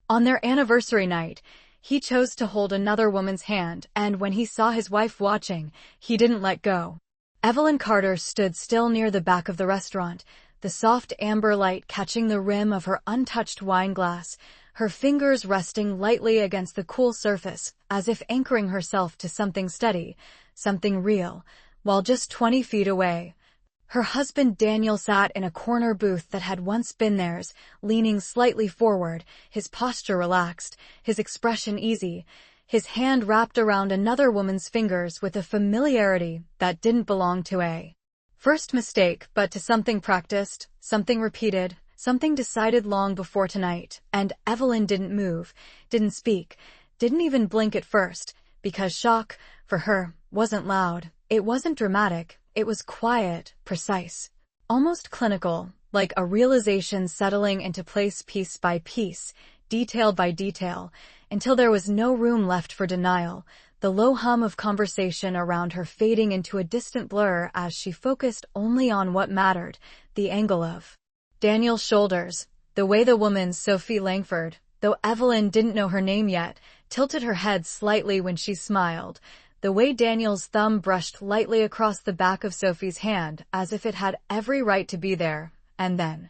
On their anniversary night, he chose to hold another woman's hand, and when he saw his wife watching, he didn't let go. Evelyn Carter stood still near the back of the restaurant, the soft amber light catching the rim of her untouched wine glass, her fingers resting lightly against the cool surface, as if anchoring herself to something steady, something real, while just 20 feet away, her husband Daniel sat in a corner booth that had once been theirs, leaning slightly forward, his posture relaxed, his expression easy, his hand wrapped around another woman's fingers with a familiarity that didn't belong to a first mistake, but to something practiced, something repeated, something decided long before tonight. And Evelyn didn't move, didn't speak, didn't even blink at first, because shock, for her, wasn't loud, it wasn't dramatic. It was quiet, precise, almost clinical, like a realization settling into place piece by piece, detail by detail, until there was no room left for denial, the low hum of conversation around her fading into a distant blur as she focused only on what mattered, the angle of Daniel's shoulders, the way the woman, Sophie Langford, though Evelyn didn't know her name yet, tilted her head slightly when she smiled, the way Daniel's thumb brushed lightly across the back of Sophie's hand as if it had every right to be there, and then,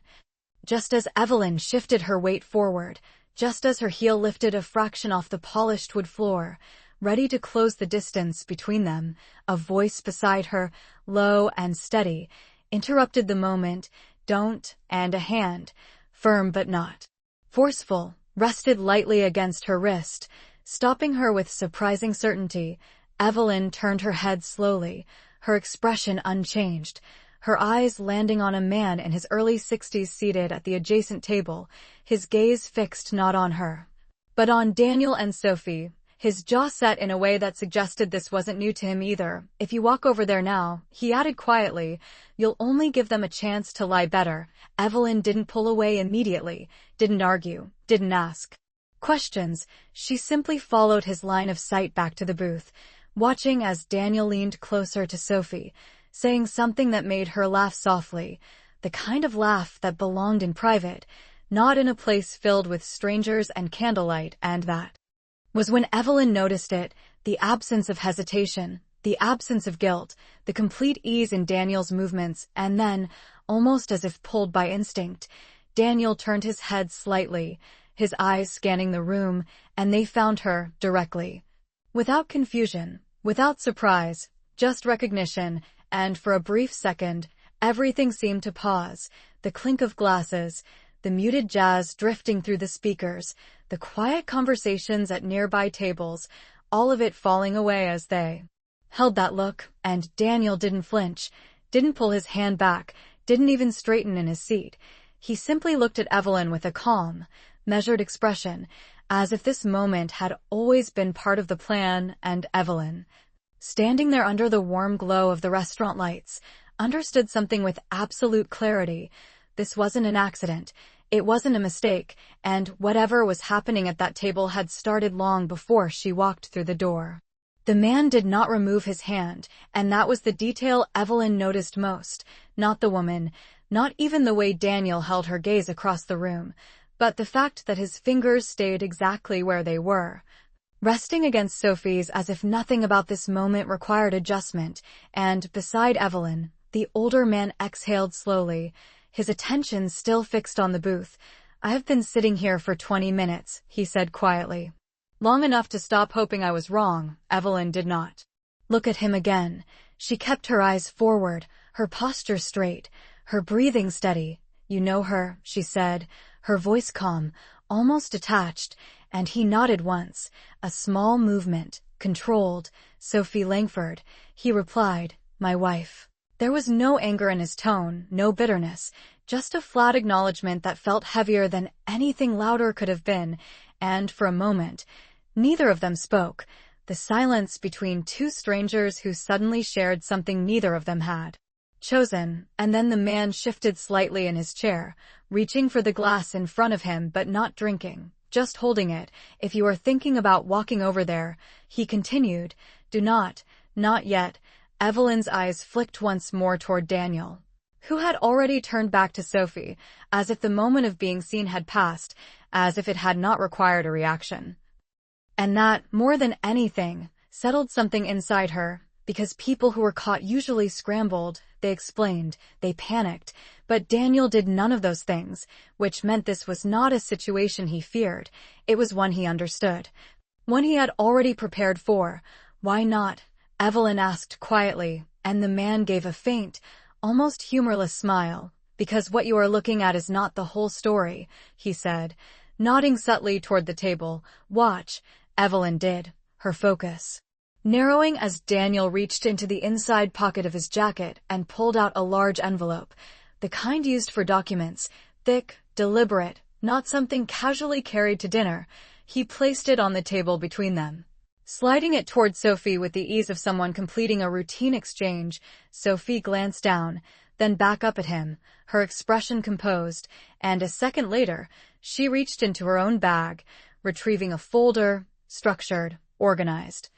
just as Evelyn shifted her weight forward, just as her heel lifted a fraction off the polished wood floor, ready to close the distance between them, a voice beside her, low and steady, interrupted the moment. Don't, and a hand, firm but not forceful, rested lightly against her wrist, stopping her with surprising certainty. Evelyn turned her head slowly, her expression unchanged, her eyes landing on a man in his early 60s seated at the adjacent table, his gaze fixed not on her, but on Daniel and Sophie, his jaw set in a way that suggested this wasn't new to him either. If you walk over there now, he added quietly, you'll only give them a chance to lie better. Evelyn didn't pull away immediately, didn't argue, didn't ask questions. She simply followed his line of sight back to the booth, watching as Daniel leaned closer to Sophie, saying something that made her laugh softly, the kind of laugh that belonged in private, not in a place filled with strangers and candlelight. And that was when Evelyn noticed it, the absence of hesitation, the absence of guilt, the complete ease in Daniel's movements, and then, almost as if pulled by instinct, Daniel turned his head slightly, his eyes scanning the room, and they found her directly. Without confusion, without surprise, just recognition, and for a brief second, everything seemed to pause, the clink of glasses, the muted jazz drifting through the speakers, the quiet conversations at nearby tables, all of it falling away as they held that look. And Daniel didn't flinch, didn't pull his hand back, didn't even straighten in his seat. He simply looked at Evelyn with a calm, measured expression, as if this moment had always been part of the plan. And Evelyn, standing there under the warm glow of the restaurant lights, understood something with absolute clarity. This wasn't an accident. It wasn't a mistake, and whatever was happening at that table had started long before she walked through the door. The man did not remove his hand, and that was the detail Evelyn noticed most, not the woman, not even the way Daniel held her gaze across the room, but the fact that his fingers stayed exactly where they were, resting against Sophie's as if nothing about this moment required adjustment. And beside Evelyn, the older man exhaled slowly, his attention still fixed on the booth. I've been sitting here for 20 minutes, he said quietly. Long enough to stop hoping I was wrong. Evelyn did not look at him again. She kept her eyes forward, her posture straight, her breathing steady. You know her, she said, her voice calm, almost detached, and he nodded once, a small movement, controlled. Sophie Langford, he replied, my wife. There was no anger in his tone, no bitterness, just a flat acknowledgement that felt heavier than anything louder could have been, and for a moment, neither of them spoke, the silence between two strangers who suddenly shared something neither of them had chosen. And then the man shifted slightly in his chair, reaching for the glass in front of him but not drinking, just holding it. If you are thinking about walking over there, he continued, do not yet. Evelyn's eyes flicked once more toward Daniel, who had already turned back to Sophie, as if the moment of being seen had passed. as if it had not required a reaction. And that, more than anything, settled something inside her, because people who were caught usually scrambled, they explained, they panicked, but Daniel did none of those things, which meant this was not a situation he feared, it was one he understood. One he had already prepared for. Why not? Evelyn asked quietly, and the man gave a faint, almost humorless smile. Because what you are looking at is not the whole story, he said, nodding subtly toward the table. Watch. Evelyn did, her focus narrowing as Daniel reached into the inside pocket of his jacket and pulled out a large envelope, the kind used for documents, thick, deliberate, not something casually carried to dinner. He placed it on the table between them, sliding it toward Sophie with the ease of someone completing a routine exchange. Sophie glanced down, then back up at him, her expression composed, and a second later, she reached into her own bag, retrieving a folder, structured, organized,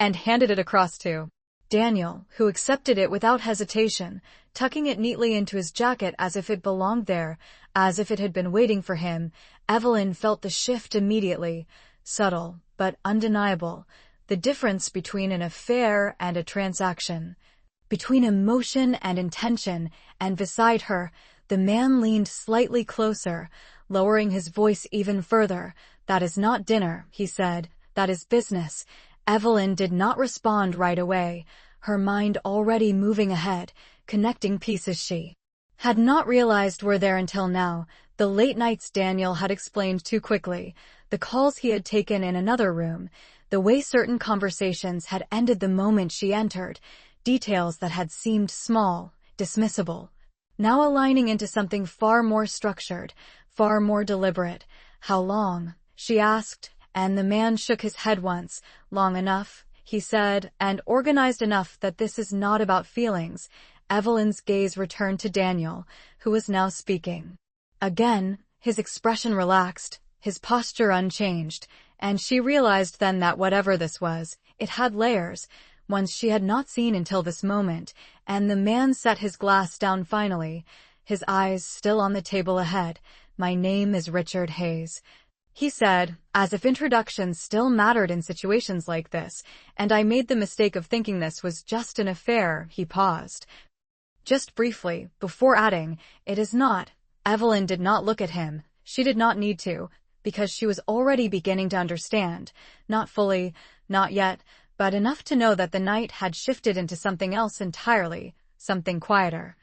and handed it across to Daniel, who accepted it without hesitation, tucking it neatly into his jacket as if it belonged there, as if it had been waiting for him. Evelyn felt the shift immediately, subtle but undeniable, the difference between an affair and a transaction, between emotion and intention, and beside her, the man leaned slightly closer, lowering his voice even further. That is not dinner, he said, that is business. Evelyn did not respond right away, her mind already moving ahead, connecting pieces she had not realized were there until now. The late nights Daniel had explained too quickly, the calls he had taken in another room, the way certain conversations had ended the moment she entered, details that had seemed small, dismissible, now aligning into something far more structured, far more deliberate. How long? She asked, and the man shook his head once. Long enough, he said, and organized enough that this is not about feelings. Evelyn's gaze returned to Daniel, who was now speaking. Again, his expression relaxed, his posture unchanged, and she realized then that whatever this was, it had layers, ones she had not seen until this moment, and the man set his glass down finally, his eyes still on the table ahead. My name is Richard Hayes, he said, as if introductions still mattered in situations like this, and I made the mistake of thinking this was just an affair. He paused, just briefly, before adding, it is not. Evelyn did not look at him. She did not need to, because she was already beginning to understand, not fully, not yet, but enough to know that the night had shifted into something else entirely, something quieter,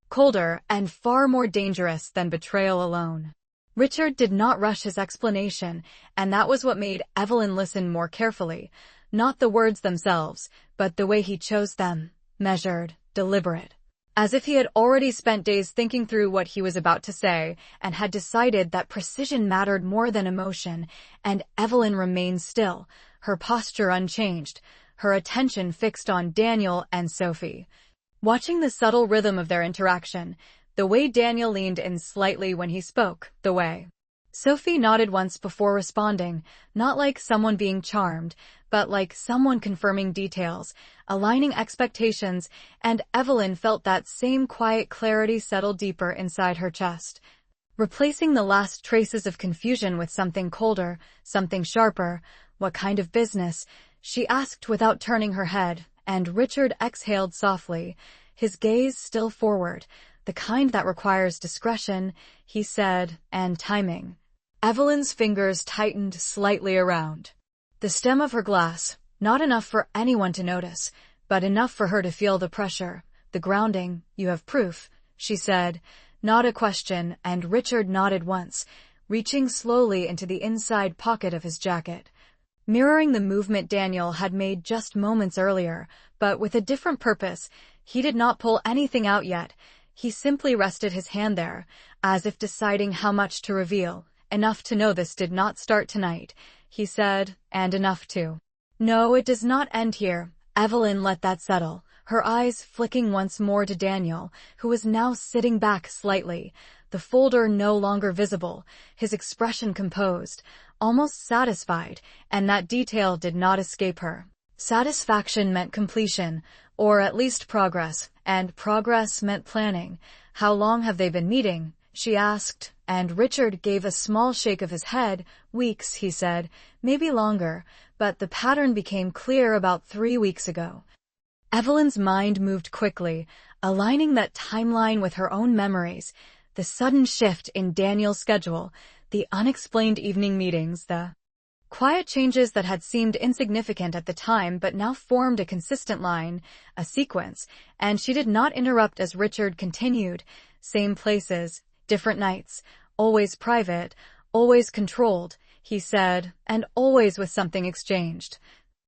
colder, and far more dangerous than betrayal alone. Richard did not rush his explanation, and that was what made Evelyn listen more carefully, not the words themselves, but the way he chose them, measured, deliberate, as if he had already spent days thinking through what he was about to say, and had decided that precision mattered more than emotion. And Evelyn remained still, her posture unchanged, her attention fixed on Daniel and Sophie, watching the subtle rhythm of their interaction, the way Daniel leaned in slightly when he spoke, the way Sophie nodded once before responding, not like someone being charmed, but like someone confirming details, aligning expectations, and Evelyn felt that same quiet clarity settle deeper inside her chest, replacing the last traces of confusion with something colder, something sharper. What kind of business? She asked without turning her head, and Richard exhaled softly, his gaze still forward. The kind that requires discretion, he said, and timing. Evelyn's fingers tightened slightly around the stem of her glass, not enough for anyone to notice, but enough for her to feel the pressure, the grounding. You have proof, she said, not a question, and Richard nodded once, reaching slowly into the inside pocket of his jacket, mirroring the movement Daniel had made just moments earlier, but with a different purpose. He did not pull anything out yet. He simply rested his hand there, as if deciding how much to reveal. Enough to know this did not start tonight, he said, and enough to no, it does not end here. Evelyn let that settle, her eyes flicking once more to Daniel, who was now sitting back slightly, the folder no longer visible, his expression composed, almost satisfied, and that detail did not escape her. Satisfaction meant completion, or at least progress, and progress meant planning. How long have they been meeting? she asked, and Richard gave a small shake of his head. Weeks, he said, maybe longer, but the pattern became clear about 3 weeks ago. Evelyn's mind moved quickly, aligning that timeline with her own memories. The sudden shift in Daniel's schedule, the unexplained evening meetings, the quiet changes that had seemed insignificant at the time but now formed a consistent line, a sequence, and she did not interrupt as Richard continued. Same places, different nights, always private, always controlled, he said, and always with something exchanged.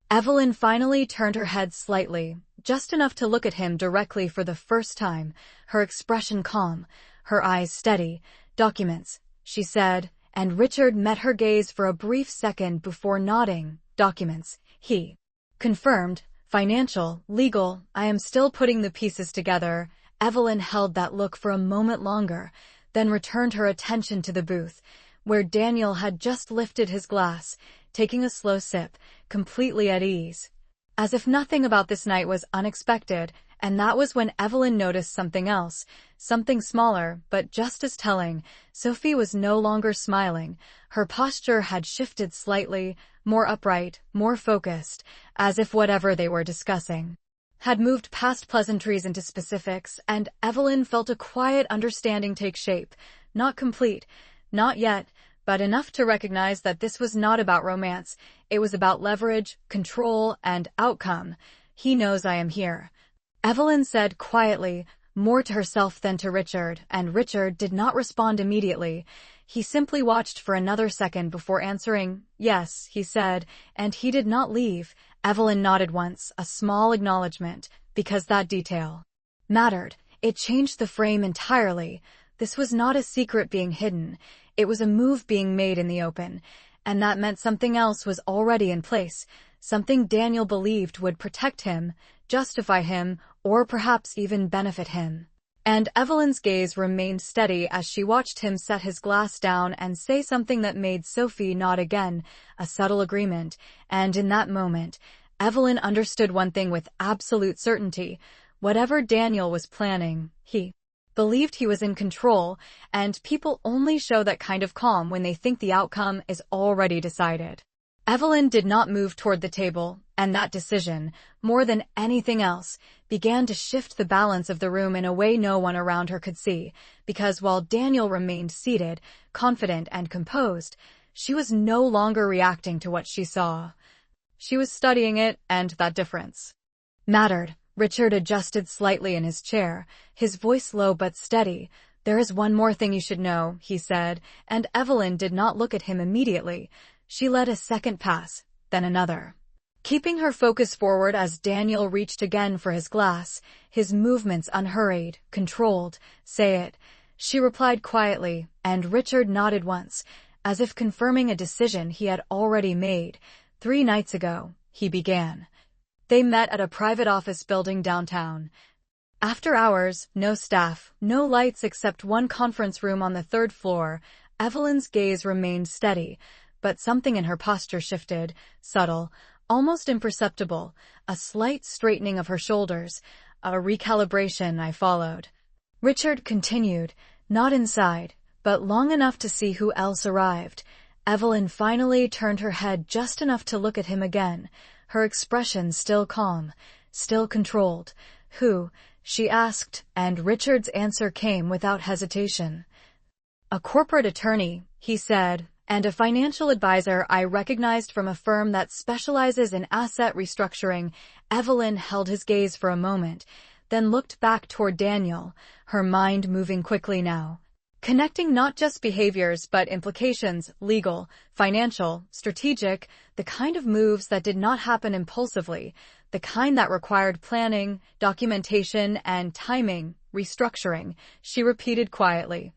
Evelyn finally turned her head slightly, just enough to look at him directly for the first time, her expression calm, her eyes steady. Documents, she said, and Richard met her gaze for a brief second before nodding. Documents, he confirmed. Financial, legal, I am still putting the pieces together. Evelyn held that look for a moment longer, then returned her attention to the booth, where Daniel had just lifted his glass, taking a slow sip, completely at ease. As if nothing about this night was unexpected, and that was when Evelyn noticed something else, something smaller, but just as telling. Sophie was no longer smiling. Her posture had shifted slightly, more upright, more focused, as if whatever they were discussing had moved past pleasantries into specifics, and Evelyn felt a quiet understanding take shape. Not complete, not yet, but enough to recognize that this was not about romance. It was about leverage, control, and outcome. He knows I am here, Evelyn said quietly, more to herself than to Richard, and Richard did not respond immediately. He simply watched for another second before answering. Yes, he said, and he did not leave. Evelyn nodded once, a small acknowledgement, because that detail mattered. It changed the frame entirely. This was not a secret being hidden. It was a move being made in the open, and that meant something else was already in place, something Daniel believed would protect him, justify him, or perhaps even benefit him. And Evelyn's gaze remained steady as she watched him set his glass down and say something that made Sophie nod again, a subtle agreement, and in that moment, Evelyn understood one thing with absolute certainty. Whatever Daniel was planning, he believed he was in control, and people only show that kind of calm when they think the outcome is already decided. Evelyn did not move toward the table, and that decision, more than anything else, began to shift the balance of the room in a way no one around her could see, because while Daniel remained seated, confident and composed, she was no longer reacting to what she saw. She was studying it, and that difference mattered. Richard adjusted slightly in his chair, his voice low but steady. There is one more thing you should know, he said, and Evelyn did not look at him immediately. She let a second pass, then another, keeping her focus forward as Daniel reached again for his glass, his movements unhurried, controlled. Say it, she replied quietly, and Richard nodded once, as if confirming a decision he had already made. 3 nights ago, he began. They met at a private office building downtown. After hours, no staff, no lights except one conference room on the 3rd floor. Evelyn's gaze remained steady, but something in her posture shifted, subtle, almost imperceptible, a slight straightening of her shoulders, a recalibration. I followed. Richard continued, not inside, but long enough to see who else arrived. Evelyn finally turned her head just enough to look at him again, her expression still calm, still controlled. Who? She asked, and Richard's answer came without hesitation. A corporate attorney, he said, and a financial advisor I recognized from a firm that specializes in asset restructuring. Evelyn held his gaze for a moment, then looked back toward Daniel, her mind moving quickly now, connecting not just behaviors but implications, legal, financial, strategic, the kind of moves that did not happen impulsively, the kind that required planning, documentation, and timing. Restructuring, she repeated quietly,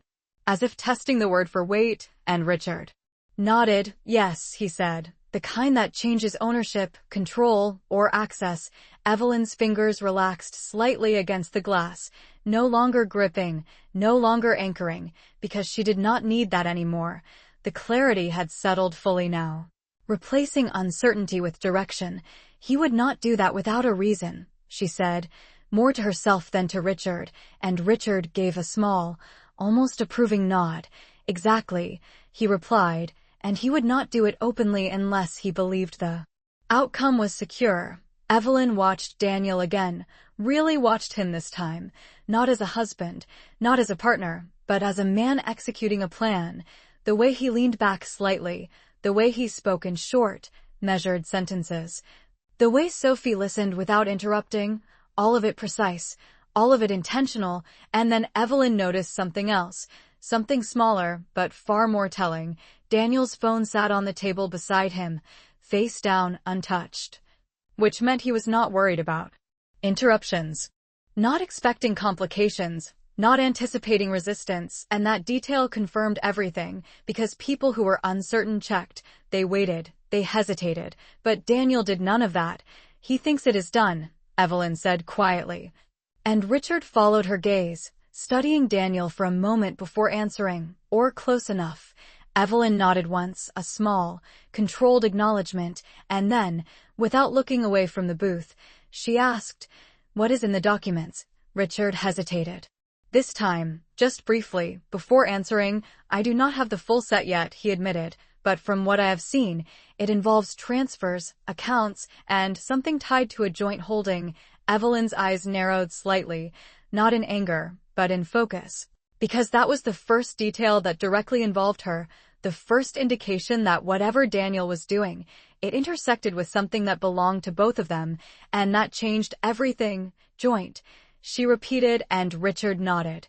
as if testing the word for weight, and Richard nodded. Yes, he said, the kind that changes ownership, control, or access. Evelyn's fingers relaxed slightly against the glass, no longer gripping, no longer anchoring, because she did not need that anymore. The clarity had settled fully now, replacing uncertainty with direction. He would not do that without a reason, she said, more to herself than to Richard, and Richard gave a small, almost approving nod. Exactly, he replied, and he would not do it openly unless he believed the outcome was secure. Evelyn watched Daniel again, really watched him this time, not as a husband, not as a partner, but as a man executing a plan. The way he leaned back slightly, the way he spoke in short, measured sentences, the way Sophie listened without interrupting, all of it precise, all of it intentional. And then Evelyn noticed something else, something smaller, but far more telling. Daniel's phone sat on the table beside him, face down, untouched, which meant he was not worried about interruptions, not expecting complications, not anticipating resistance, and that detail confirmed everything, because people who were uncertain checked, they waited, they hesitated, but Daniel did none of that. He thinks it is done, Evelyn said quietly. And Richard followed her gaze, studying Daniel for a moment before answering, or close enough. Evelyn nodded once, a small, controlled acknowledgement, and then, without looking away from the booth, she asked, "What is in the documents?" Richard hesitated. This time, just briefly, before answering, "I do not have the full set yet," he admitted, "but from what I have seen, it involves transfers, accounts, and something tied to a joint holding." Evelyn's eyes narrowed slightly, not in anger, but in focus. Because that was the first detail that directly involved her, the first indication that whatever Daniel was doing, it intersected with something that belonged to both of them, and that changed everything. "Joint," she repeated, and Richard nodded.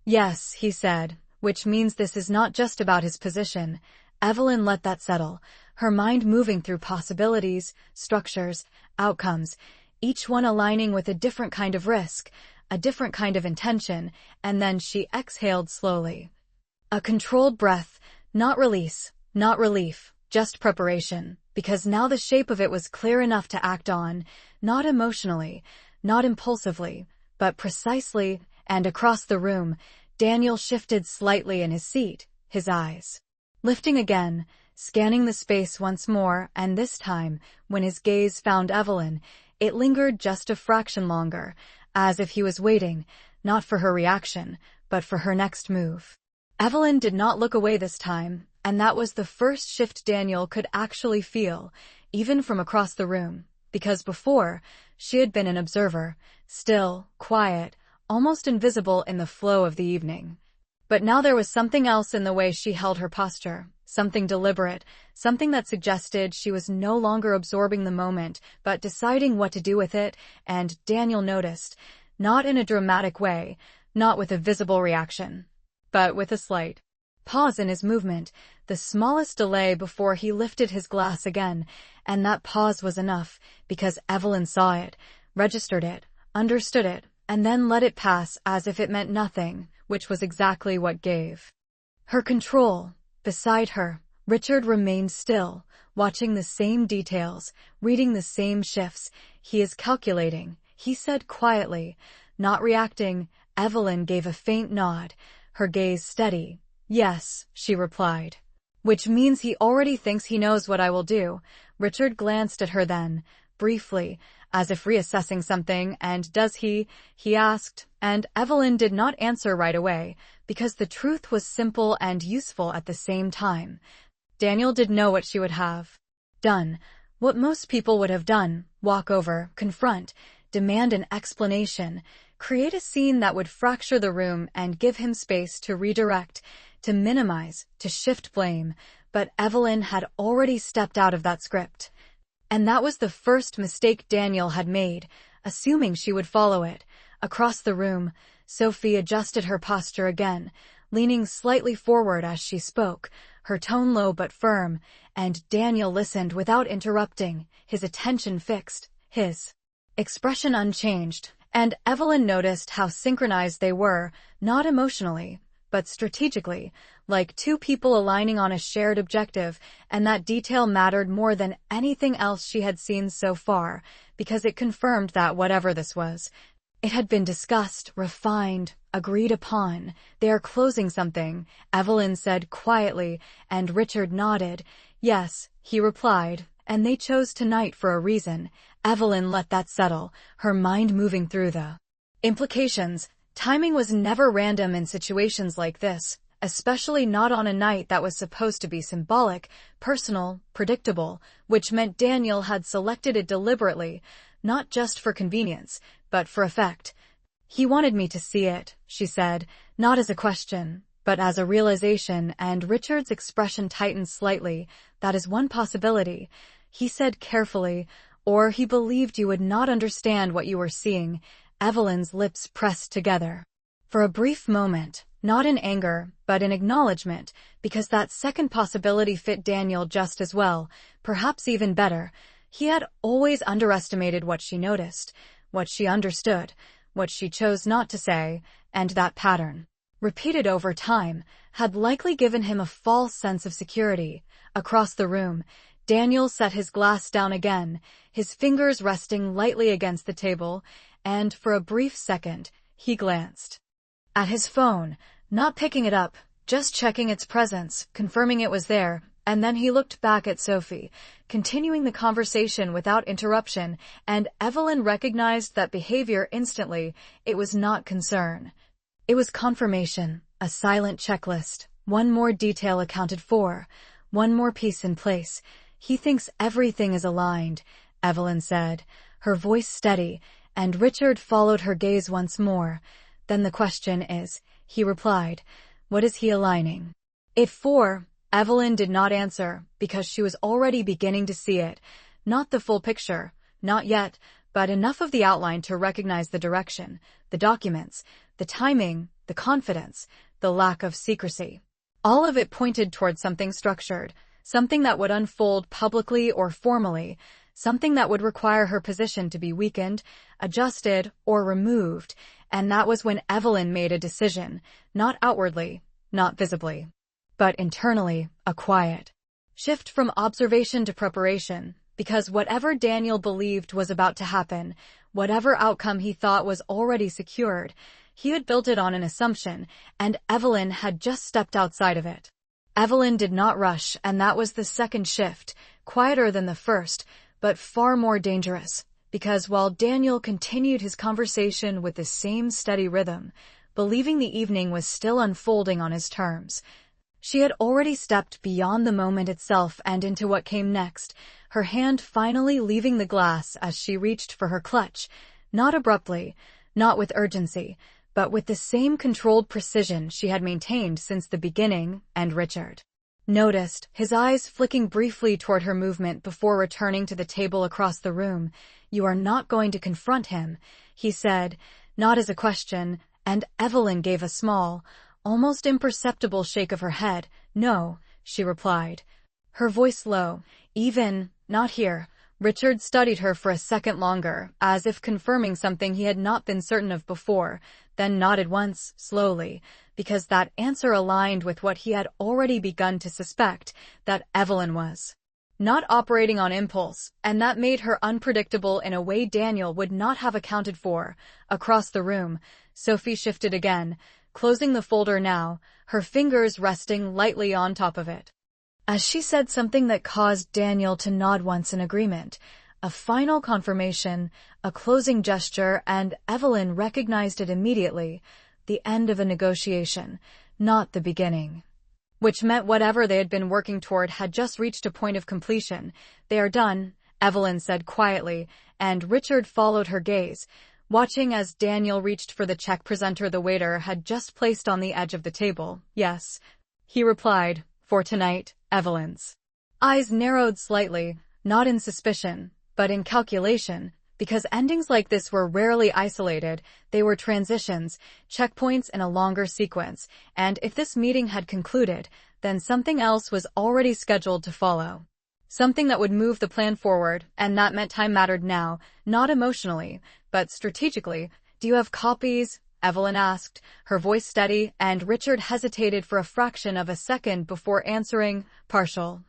"Yes," he said, "which means this is not just about his position." Evelyn let that settle, her mind moving through possibilities, structures, outcomes, each one aligning with a different kind of risk, a different kind of intention, and then she exhaled slowly. A controlled breath, not release, not relief, just preparation, because now the shape of it was clear enough to act on, not emotionally, not impulsively, but precisely. And across the room, Daniel shifted slightly in his seat, his eyes lifting again, scanning the space once more, and this time, when his gaze found Evelyn, it lingered just a fraction longer, as if he was waiting, not for her reaction, but for her next move. Evelyn did not look away this time, and that was the first shift Daniel could actually feel, even from across the room, because before, she had been an observer, still, quiet, almost invisible in the flow of the evening. But now there was something else in the way she held her posture, something deliberate, something that suggested she was no longer absorbing the moment, but deciding what to do with it, and Daniel noticed, not in a dramatic way, not with a visible reaction, but with a slight pause in his movement, the smallest delay before he lifted his glass again, and that pause was enough, because Evelyn saw it, registered it, understood it, and then let it pass as if it meant nothing, which was exactly what gave her control. Beside her, Richard remained still, watching the same details, reading the same shifts. "He is calculating," he said quietly, not reacting. Evelyn gave a faint nod, her gaze steady. "Yes," she replied. "Which means he already thinks he knows what I will do." Richard glanced at her then, briefly, as if reassessing something. "And does he?" he asked, and Evelyn did not answer right away, because the truth was simple and useful at the same time. Daniel did know what she would have done, what most people would have done: walk over, confront, demand an explanation, create a scene that would fracture the room and give him space to redirect, to minimize, to shift blame. But Evelyn had already stepped out of that script. And that was the first mistake Daniel had made, assuming she would follow it. Across the room, Sophie adjusted her posture again, leaning slightly forward as she spoke, her tone low but firm, and Daniel listened without interrupting, his attention fixed, his expression unchanged, and Evelyn noticed how synchronized they were, not emotionally, but strategically, like two people aligning on a shared objective, and that detail mattered more than anything else she had seen so far, because it confirmed that whatever this was, it had been discussed, refined, agreed upon. "They are closing something," Evelyn said quietly, and Richard nodded. "Yes," he replied, "and they chose tonight for a reason." Evelyn let that settle, her mind moving through the implications. Timing was never random in situations like this, especially not on a night that was supposed to be symbolic, personal, predictable, which meant Daniel had selected it deliberately, not just for convenience, but for effect. "He wanted me to see it," she said, not as a question, but as a realization, and Richard's expression tightened slightly. "That is one possibility," he said carefully, "or he believed you would not understand what you were seeing." Evelyn's lips pressed together. For a brief moment, not in anger, but in acknowledgement, because that second possibility fit Daniel just as well, perhaps even better. He had always underestimated what she noticed, what she understood, what she chose not to say, and that pattern, repeated over time, had likely given him a false sense of security. Across the room, Daniel set his glass down again, his fingers resting lightly against the table, and for a brief second, he glanced at his phone, not picking it up, just checking its presence, confirming it was there, and then he looked back at Sophie, continuing the conversation without interruption, and Evelyn recognized that behavior instantly. It was not concern. It was confirmation, a silent checklist, one more detail accounted for, one more piece in place. "He thinks everything is aligned," Evelyn said, her voice steady, and Richard followed her gaze once more. "Then the question is," he replied, "what is he aligning it for?" Evelyn did not answer, because she was already beginning to see it. Not the full picture, not yet, but enough of the outline to recognize the direction, the documents, the timing, the confidence, the lack of secrecy. All of it pointed toward something structured, something that would unfold publicly or formally, something that would require her position to be weakened, adjusted, or removed, and that was when Evelyn made a decision, not outwardly, not visibly, but internally, a quiet shift from observation to preparation, because whatever Daniel believed was about to happen, whatever outcome he thought was already secured, he had built it on an assumption, and Evelyn had just stepped outside of it. Evelyn did not rush, and that was the second shift, quieter than the first, but far more dangerous, because while Daniel continued his conversation with the same steady rhythm, believing the evening was still unfolding on his terms, she had already stepped beyond the moment itself and into what came next, her hand finally leaving the glass as she reached for her clutch, not abruptly, not with urgency, but with the same controlled precision she had maintained since the beginning, and Richard noticed, his eyes flicking briefly toward her movement before returning to the table across the room. "You are not going to confront him," he said, not as a question, and Evelyn gave a small, almost imperceptible shake of her head. "No," she replied, her voice low. "Even, not here." Richard studied her for a second longer, as if confirming something he had not been certain of before, then nodded once, slowly, because that answer aligned with what he had already begun to suspect, that Evelyn was not operating on impulse, and that made her unpredictable in a way Daniel would not have accounted for. Across the room, Sophie shifted again, closing the folder now, her fingers resting lightly on top of it, as she said something that caused Daniel to nod once in agreement, a final confirmation, a closing gesture, and Evelyn recognized it immediately, the end of a negotiation, not the beginning. Which meant whatever they had been working toward had just reached a point of completion. "They are done," Evelyn said quietly, and Richard followed her gaze, watching as Daniel reached for the check presenter the waiter had just placed on the edge of the table. "Yes," he replied, "for tonight." Evelyn's eyes narrowed slightly, not in suspicion, but in calculation, because endings like this were rarely isolated, they were transitions, checkpoints in a longer sequence, and if this meeting had concluded, then something else was already scheduled to follow. Something that would move the plan forward, and that meant time mattered now, not emotionally, but strategically. "Do you have copies?" Evelyn asked, her voice steady, and Richard hesitated for a fraction of a second before answering. "Partial,"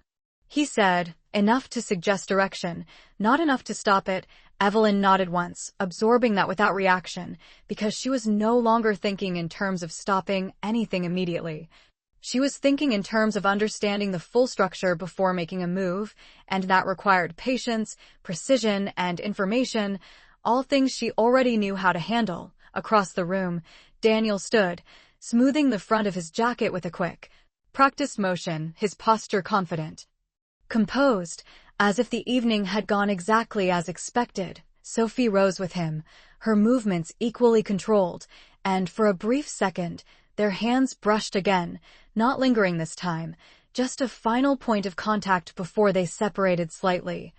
he said, enough to suggest direction, not enough to stop it. Evelyn nodded once, absorbing that without reaction, because she was no longer thinking in terms of stopping anything immediately. She was thinking in terms of understanding the full structure before making a move, and that required patience, precision, and information, all things she already knew how to handle. Across the room, Daniel stood, smoothing the front of his jacket with a quick, practiced motion, his posture confident. Composed, as if the evening had gone exactly as expected, Sophie rose with him, her movements equally controlled, and for a brief second, their hands brushed again, not lingering this time, just a final point of contact before they separated slightly,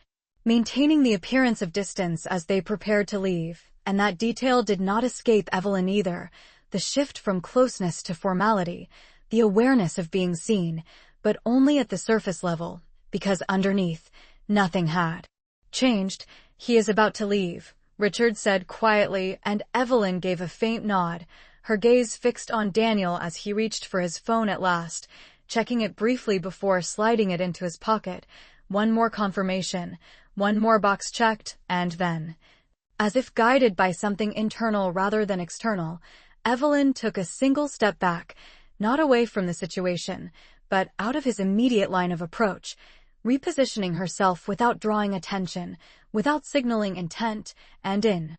maintaining the appearance of distance as they prepared to leave, and that detail did not escape Evelyn either, the shift from closeness to formality, the awareness of being seen, but only at the surface level, because underneath, nothing had changed. "He is about to leave," Richard said quietly, and Evelyn gave a faint nod, her gaze fixed on Daniel as he reached for his phone at last, checking it briefly before sliding it into his pocket. One more confirmation, one more box checked, and then, as if guided by something internal rather than external, Evelyn took a single step back, not away from the situation, but out of his immediate line of approach, repositioning herself without drawing attention, without signaling intent, and in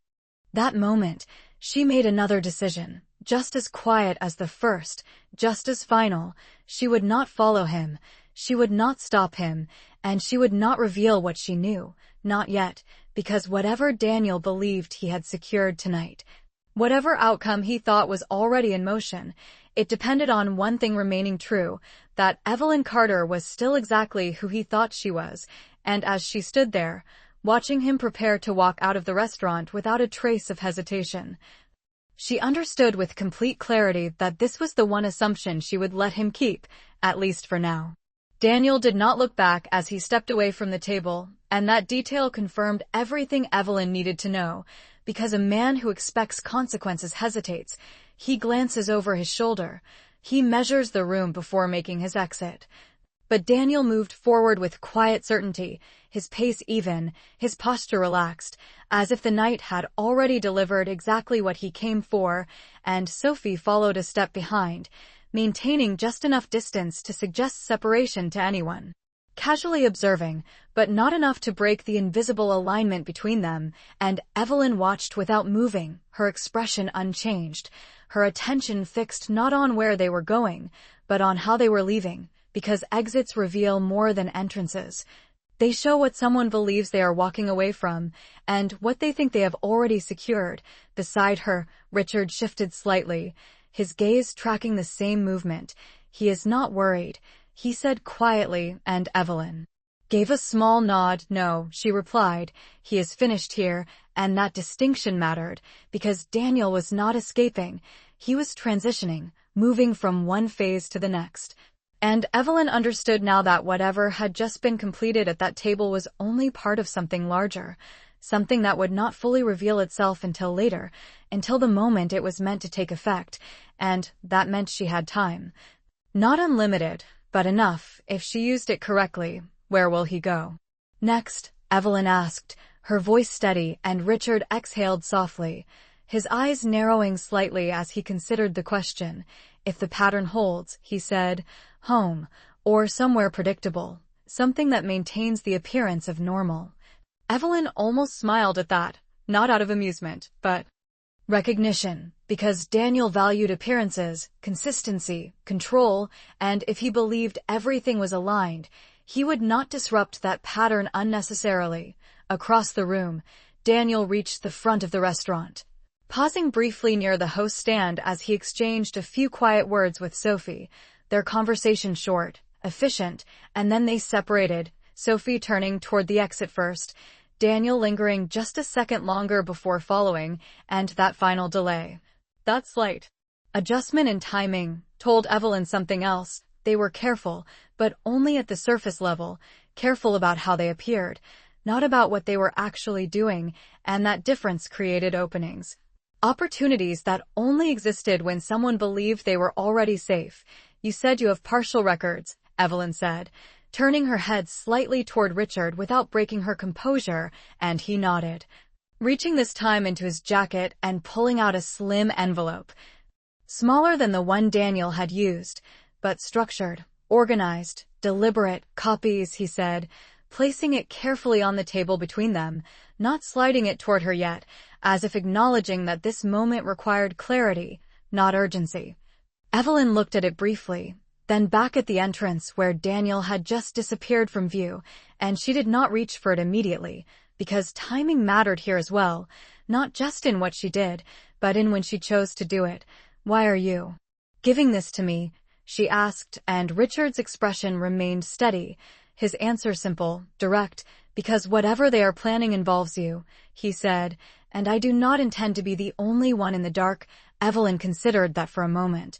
that moment, she made another decision, just as quiet as the first, just as final. She would not follow him, she would not stop him, and she would not reveal what she knew, not yet, because whatever Daniel believed he had secured tonight, whatever outcome he thought was already in motion, it depended on one thing remaining true, that Evelyn Carter was still exactly who he thought she was, and as she stood there, watching him prepare to walk out of the restaurant without a trace of hesitation, she understood with complete clarity that this was the one assumption she would let him keep, at least for now. Daniel did not look back as he stepped away from the table, and that detail confirmed everything Evelyn needed to know, because a man who expects consequences hesitates. He glances over his shoulder. He measures the room before making his exit. But Daniel moved forward with quiet certainty, his pace even, his posture relaxed, as if the night had already delivered exactly what he came for, and Sophie followed a step behind, maintaining just enough distance to suggest separation to anyone casually observing, but not enough to break the invisible alignment between them, and Evelyn watched without moving, her expression unchanged, her attention fixed not on where they were going, but on how they were leaving, because exits reveal more than entrances. They show what someone believes they are walking away from, and what they think they have already secured. Beside her, Richard shifted slightly, his gaze tracking the same movement. "He is not worried," he said quietly, and Evelyn gave a small nod. "No," she replied, "he is finished here," and that distinction mattered, because Daniel was not escaping. He was transitioning, moving from one phase to the next. And Evelyn understood now that whatever had just been completed at that table was only part of something larger, something that would not fully reveal itself until later, until the moment it was meant to take effect, and that meant she had time. Not unlimited, but enough, if she used it correctly. "Where will he go next?" Evelyn asked, her voice steady, and Richard exhaled softly, his eyes narrowing slightly as he considered the question. "If the pattern holds," he said, "home, or somewhere predictable, something that maintains the appearance of normal." Evelyn almost smiled at that, not out of amusement, but recognition, because Daniel valued appearances, consistency, control, and if he believed everything was aligned, he would not disrupt that pattern unnecessarily. Across the room, Daniel reached the front of the restaurant, pausing briefly near the host stand as he exchanged a few quiet words with Sophie, their conversation short, efficient, and then they separated, Sophie turning toward the exit first, Daniel lingering just a second longer before following, and that final delay, that slight adjustment in timing, told Evelyn something else. They were careful, but only at the surface level, careful about how they appeared, not about what they were actually doing, and that difference created openings. Opportunities that only existed when someone believed they were already safe. "You said you have partial records," Evelyn said, turning her head slightly toward Richard without breaking her composure, and he nodded, reaching this time into his jacket and pulling out a slim envelope, smaller than the one Daniel had used, but structured, organized, deliberate copies, he said, placing it carefully on the table between them, not sliding it toward her yet, as if acknowledging that this moment required clarity, not urgency. Evelyn looked at it briefly, then back at the entrance where Daniel had just disappeared from view, and she did not reach for it immediately, because timing mattered here as well, not just in what she did, but in when she chose to do it. "Why are you giving this to me?" she asked, and Richard's expression remained steady, his answer simple, direct. "Because whatever they are planning involves you," he said, "and I do not intend to be the only one in the dark." Evelyn considered that for a moment,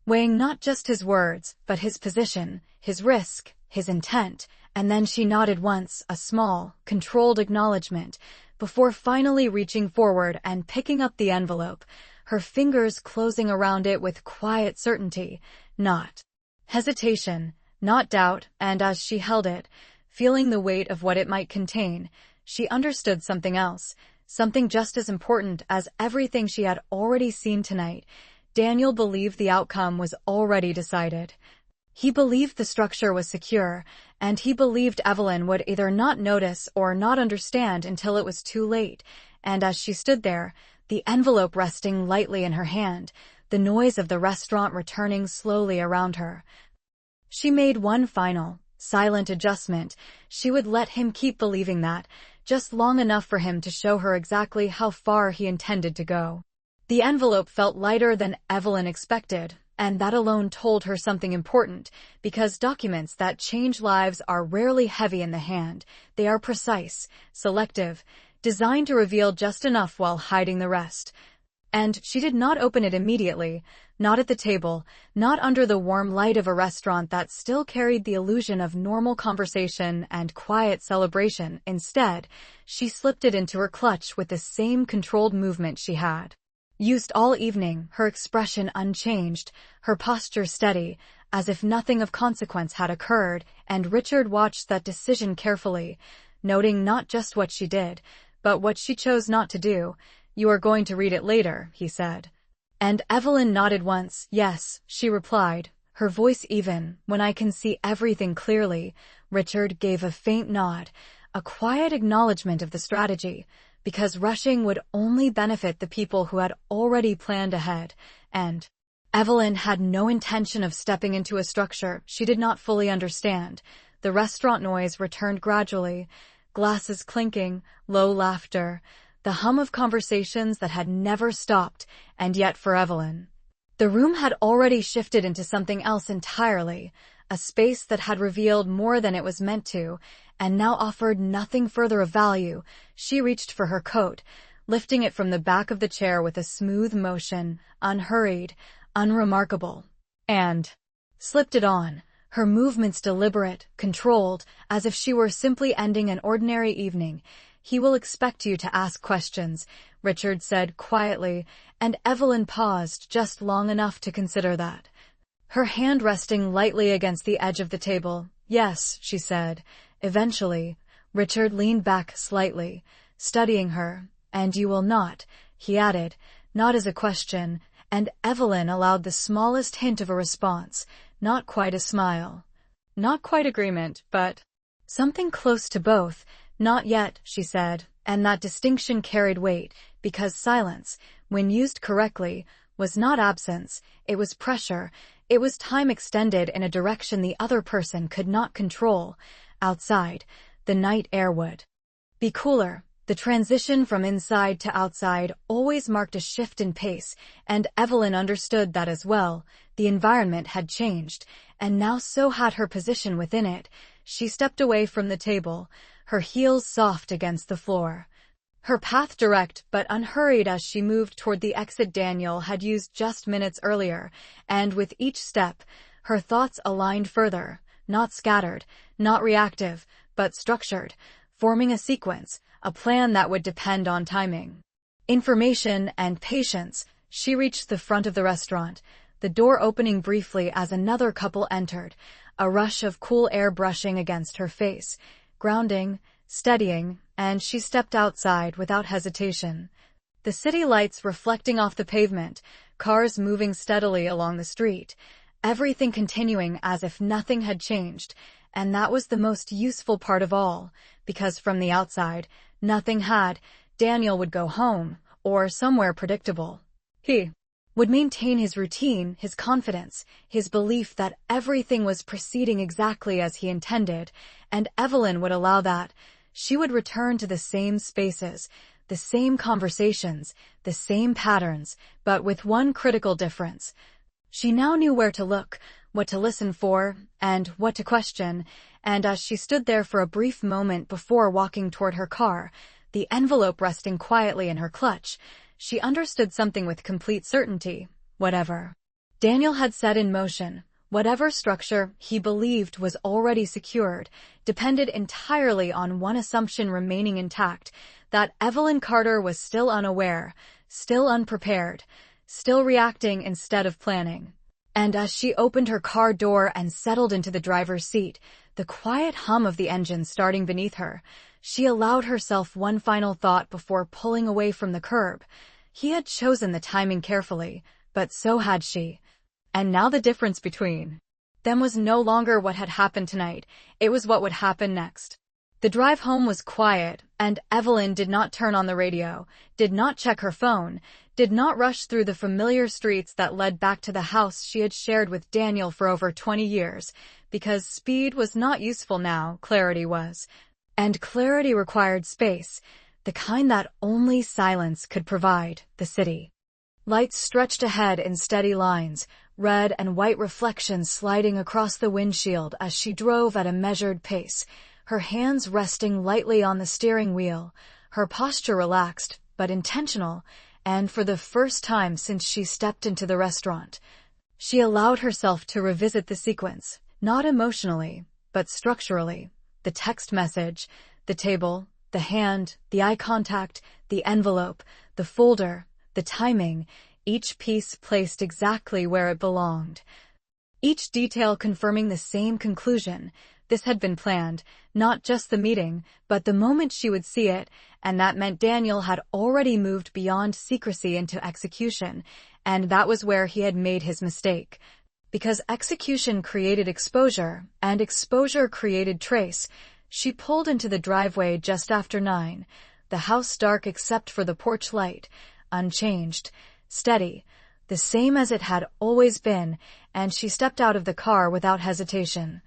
weighing not just his words, but his position, his risk, his intent, and then she nodded once, a small, controlled acknowledgement, before finally reaching forward and picking up the envelope, her fingers closing around it with quiet certainty, not hesitation, not doubt, and as she held it, feeling the weight of what it might contain, she understood something else, something just as important as everything she had already seen tonight. Daniel believed the outcome was already decided. He believed the structure was secure, and he believed Evelyn would either not notice or not understand until it was too late, and as she stood there, the envelope resting lightly in her hand, the noise of the restaurant returning slowly around her, she made one final, silent adjustment. She would let him keep believing that, just long enough for him to show her exactly how far he intended to go. The envelope felt lighter than Evelyn expected, and that alone told her something important, because documents that change lives are rarely heavy in the hand. They are precise, selective, designed to reveal just enough while hiding the rest. And she did not open it immediately, not at the table, not under the warm light of a restaurant that still carried the illusion of normal conversation and quiet celebration. Instead, she slipped it into her clutch with the same controlled movement she had used all evening, her expression unchanged, her posture steady, as if nothing of consequence had occurred, and Richard watched that decision carefully, noting not just what she did, but what she chose not to do. "You are going to read it later," he said. And Evelyn nodded once. "Yes," she replied, her voice even. "When I can see everything clearly." Richard gave a faint nod, a quiet acknowledgement of the strategy, because rushing would only benefit the people who had already planned ahead, and Evelyn had no intention of stepping into a structure she did not fully understand. The restaurant noise returned gradually, glasses clinking, low laughter, the hum of conversations that had never stopped, and yet for Evelyn, the room had already shifted into something else entirely, a space that had revealed more than it was meant to, and now offered nothing further of value. She reached for her coat, lifting it from the back of the chair with a smooth motion, unhurried, unremarkable, and slipped it on, her movements deliberate, controlled, as if she were simply ending an ordinary evening. "He will expect you to ask questions," Richard said quietly, and Evelyn paused just long enough to consider that, her hand resting lightly against the edge of the table. "Yes," she said. Eventually, Richard leaned back slightly, studying her. "And you will not," he added, not as a question, and Evelyn allowed the smallest hint of a response, not quite a smile, not quite agreement, but something close to both. "Not yet," she said, and that distinction carried weight, because silence, when used correctly, was not absence, it was pressure, it was time extended in a direction the other person could not control. Outside, the night air would be cooler. The transition from inside to outside always marked a shift in pace, and Evelyn understood that as well. The environment had changed, and now so had her position within it. She stepped away from the table, her heels soft against the floor, her path direct but unhurried as she moved toward the exit Daniel had used just minutes earlier, and with each step, her thoughts aligned further, not scattered, not reactive, but structured, forming a sequence, a plan that would depend on timing, information, and patience. She reached the front of the restaurant, the door opening briefly as another couple entered, a rush of cool air brushing against her face, grounding, steadying, and she stepped outside without hesitation. The city lights reflecting off the pavement, cars moving steadily along the street, everything continuing as if nothing had changed, and that was the most useful part of all, because from the outside, nothing had. Daniel would go home, or somewhere predictable. He would maintain his routine, his confidence, his belief that everything was proceeding exactly as he intended, and Evelyn would allow that. She would return to the same spaces, the same conversations, the same patterns, but with one critical difference. She now knew where to look, what to listen for, and what to question, and as she stood there for a brief moment before walking toward her car, the envelope resting quietly in her clutch, she understood something with complete certainty. Whatever Daniel had set in motion, whatever structure he believed was already secured, depended entirely on one assumption remaining intact, that Evelyn Carter was still unaware, still unprepared, still reacting instead of planning. And as she opened her car door and settled into the driver's seat, the quiet hum of the engine starting beneath her, she allowed herself one final thought before pulling away from the curb. He had chosen the timing carefully, but so had she. And now the difference between them was no longer what had happened tonight, it was what would happen next. The drive home was quiet, and Evelyn did not turn on the radio, did not check her phone, did not rush through the familiar streets that led back to the house she had shared with Daniel for over 20 years, because speed was not useful now, clarity was. And clarity required space, the kind that only silence could provide. The city lights stretched ahead in steady lines, red and white reflections sliding across the windshield as she drove at a measured pace, her hands resting lightly on the steering wheel, her posture relaxed but intentional, and for the first time since she stepped into the restaurant, she allowed herself to revisit the sequence, not emotionally, but structurally. The text message, the table, the hand, the eye contact, the envelope, the folder, the timing, each piece placed exactly where it belonged. Each detail confirming the same conclusion. This had been planned, not just the meeting, but the moment she would see it, and that meant Daniel had already moved beyond secrecy into execution, and that was where he had made his mistake. Because execution created exposure, and exposure created trace. She pulled into the driveway just after 9, the house dark except for the porch light, unchanged, steady, the same as it had always been, and she stepped out of the car without hesitation.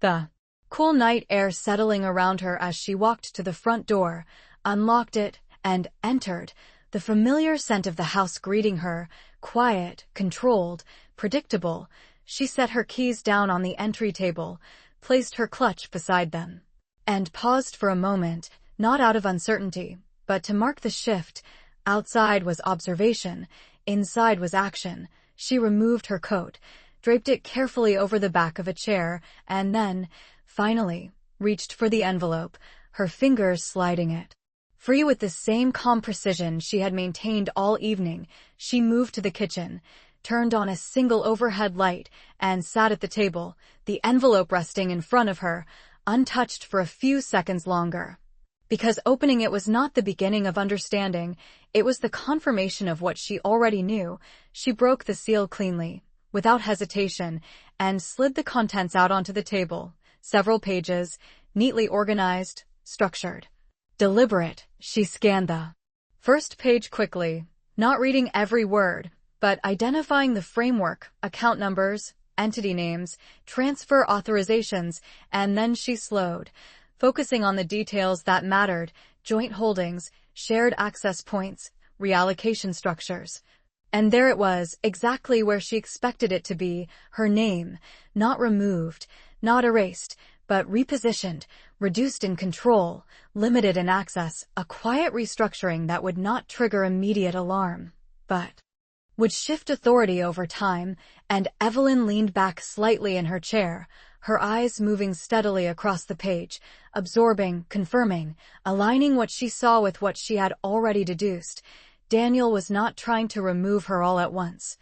The cool night air settling around her as she walked to the front door, unlocked it, and entered, the familiar scent of the house greeting her, quiet, controlled, predictable. She set her keys down on the entry table, placed her clutch beside them, and paused for a moment, not out of uncertainty, but to mark the shift. Outside was observation, inside was action. She removed her coat, draped it carefully over the back of a chair, and then, finally, reached for the envelope, her fingers sliding it free with the same calm precision she had maintained all evening. She moved to the kitchen, turned on a single overhead light, and sat at the table, the envelope resting in front of her, untouched for a few seconds longer. Because opening it was not the beginning of understanding, it was the confirmation of what she already knew. She broke the seal cleanly, without hesitation, and slid the contents out onto the table. Several pages, neatly organized, structured. Deliberate. She scanned the first page quickly, not reading every word, but identifying the framework, account numbers, entity names, transfer authorizations, and then she slowed, focusing on the details that mattered: joint holdings, shared access points, reallocation structures. And there it was, exactly where she expected it to be, her name, not removed, not erased, but repositioned, reduced in control, limited in access, a quiet restructuring that would not trigger immediate alarm, but would shift authority over time. And Evelyn leaned back slightly in her chair, her eyes moving steadily across the page, absorbing, confirming, aligning what she saw with what she had already deduced. Daniel was not trying to remove her all at once.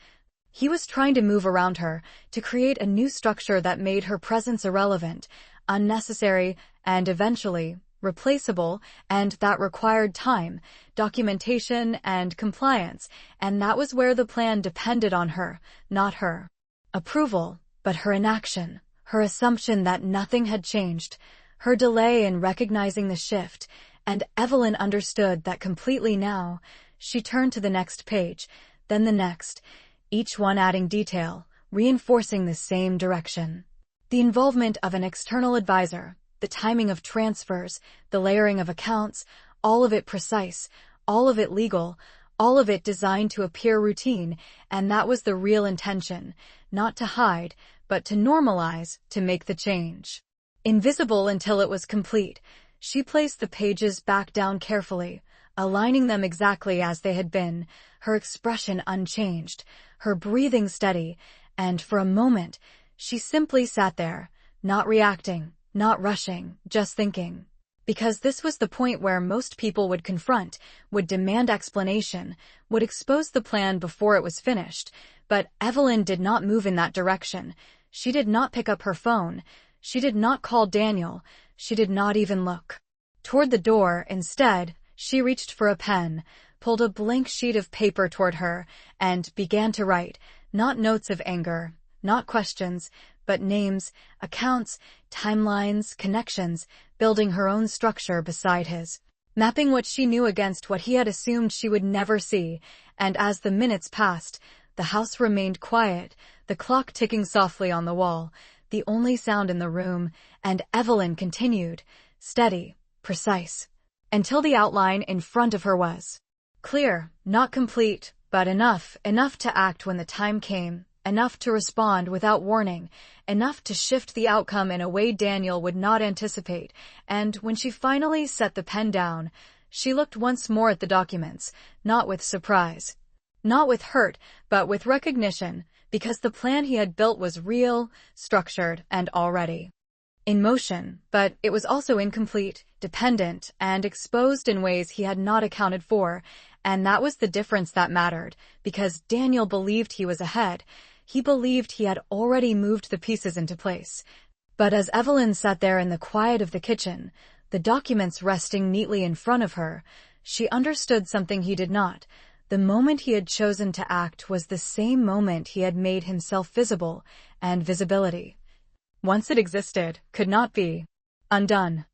He was trying to move around her, to create a new structure that made her presence irrelevant, unnecessary, and eventually replaceable, and that required time, documentation, and compliance, and that was where the plan depended on her, not her approval, but her inaction, her assumption that nothing had changed, her delay in recognizing the shift, and Evelyn understood that completely now. She turned to the next page, then the next. each one adding detail, reinforcing the same direction. The involvement of an external advisor, the timing of transfers, the layering of accounts, all of it precise, all of it legal, all of it designed to appear routine, and that was the real intention, not to hide, but to normalize, to make the change. Invisible until it was complete, she placed the pages back down carefully, aligning them exactly as they had been, her expression unchanged, her breathing steady, and for a moment, she simply sat there, not reacting, not rushing, just thinking. Because this was the point where most people would confront, would demand explanation, would expose the plan before it was finished. But Evelyn did not move in that direction. She did not pick up her phone. She did not call Daniel. She did not even look toward the door. Instead, she reached for a pen, pulled a blank sheet of paper toward her, and began to write, not notes of anger, not questions, but names, accounts, timelines, connections, building her own structure beside his, mapping what she knew against what he had assumed she would never see. And as the minutes passed, the house remained quiet, the clock ticking softly on the wall, the only sound in the room, and Evelyn continued, steady, precise, until the outline in front of her was clear, not complete, but enough to act when the time came, enough to respond without warning, enough to shift the outcome in a way Daniel would not anticipate. And when she finally set the pen down, she looked once more at the documents, not with surprise, not with hurt, but with recognition, because the plan he had built was real, structured, and already in motion, but it was also incomplete, dependent, and exposed in ways he had not accounted for. And that was the difference that mattered, because Daniel believed he was ahead. He believed he had already moved the pieces into place. But as Evelyn sat there in the quiet of the kitchen, the documents resting neatly in front of her, she understood something he did not. The moment he had chosen to act was the same moment he had made himself visible, and visibility, once it existed, could not be undone.